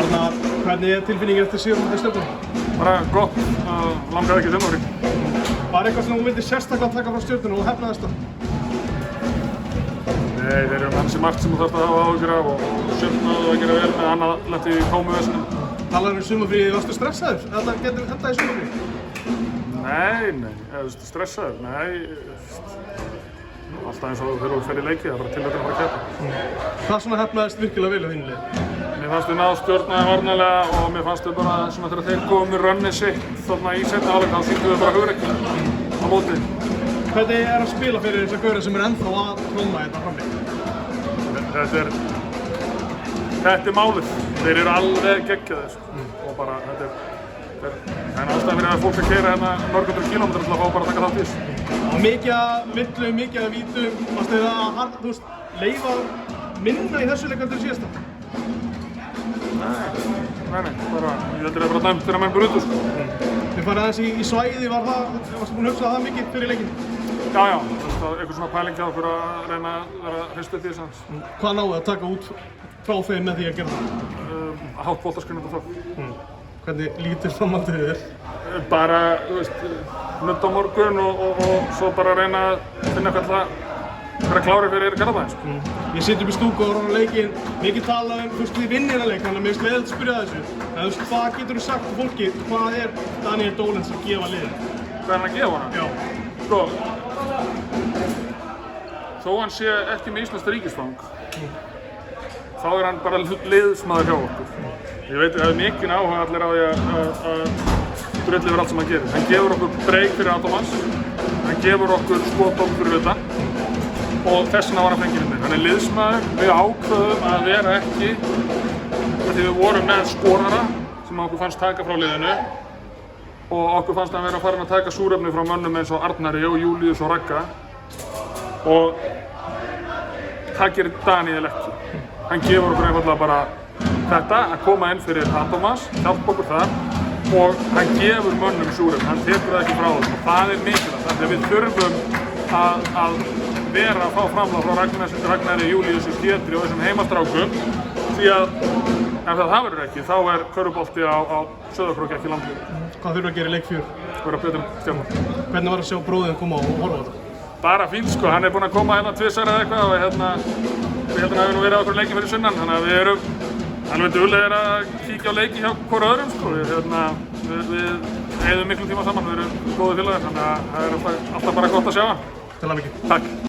Arnar, hvernig tilfinningin eftir sigur á Stjörnunni? Bara gott, langaði ekki sumarfrí. Var eitthvað sem þú vildir sérstaklega taka frá Stjörnunni og hefnaðist það? Nei, þeir eru ansi margt sem þú þarft að hafa áhyggjur af og náðu að gera vel með annað lenti í tómuvesinum. Talaðu sumarfríði, varstu stressaður? Þetta getur endað í sumarfríði? Nei, stressaður, alltaf eins og þegar þú fer í leiki, það er bara tilhökun að fara að keppa. Hvað svona hefnaðist virkilega vel á þínu liði? Mér fannst við náðu stjórnaði varnarlega og mér fannst við bara svona þegar þeir komum með rönnið sitt þarna í seinni hálfleik, þá sýndum við bara hugrekki á móti. Hvernig er að spila fyrir þessa gaura sem ennþá að tróma þetta frammi? Þetta er málið. Þeir eru alveg geggjaðir og bara það er ástæðan fyrir að fólk að keyra hérna mörg hundruð kílómetra til að fá bara að taka þátt í þessu. Og mikið af villum, mikið af vítum, varstu þið að leyfa minna í þessu leik heldur en síðasta? Nei, bara, ég heldur það bara dæmt þegar menn brutu, sko. Þið farið aðeins í svæði, varstu búinn að hugsa það mikið fyrir leikinn? Já, eitthvað svona pæling hjá okkur að reyna að vera hrist upp í þess aðeins. Hvað náðu að taka út frá þeim með því að gera það? Hátt boltaskrinnandi þá. Hvernig lítur framhaldið þér? Bara, nudd á morgun og svo bara reyna að finna eitthvað að vera klári fyrir Garðabæinn, sko. Ég sitt upp í stúku og horf á leikinn, mikið talað þið vinnir að leik, þannig að mér finnst leiðilegt að spyrja þessu. En hvað getur þú sagt til fólki, hvað er Daniel Dólens að gefa liðinu? Hvað er hann að gefa hana? Já. Sko, þó hann sé ekki með íslenskt ríkisfang, þá er hann bara liðsmaður hjá okkur. Ég veit að það er mikinn áhuga allir á því að drulla yfir allt sem hann gerir. Hann gefur okkur break fyrir Atomas, hann gefur okkur skotofn fyrir þetta og þess vegna var hann fengið við. Hann er liðsmaður, við ákveðum að vera ekki því við vorum með skorara sem okkur fannst taka frá liðinu og okkur fannst að vera farin að taka súrefni frá mönnum eins og Arnari og Júlíus og Ragga og það gerir Daniel ekki. Hann gefur okkur einfaldlega bara þetta að koma inn fyrir Atomas, hjálpa okkur þar og hann gefur mönnum súrefni, hann tekur það ekki frá þeim og það er mikilvægt þannig að við þurfum að vera að fá framlag frá Ragnari, Júlíusi, Pétri og þessum heimastrákum því að ef það verður ekki þá er körfubolti á Sauðárkróki ekki landið. Hvað þurfa að gera í leik 4? Vera betur en Stjarnan. Hvernig var að sjá bróðinn koma og horfa á þetta? Bara fínt sko, hann er búinn að koma hérna tvisvar eða eitthvað og við heldum að hafi nú verið á okkur leiki fyrir sunnan þannig að við erum alveg duglegir að kíkja á leiki hjá hvora öðrum sko. Við eyðum miklu tíma saman, við erum góðir félagar þannig að það er alltaf bara gott að sjá hann. Til hamingju. Takk.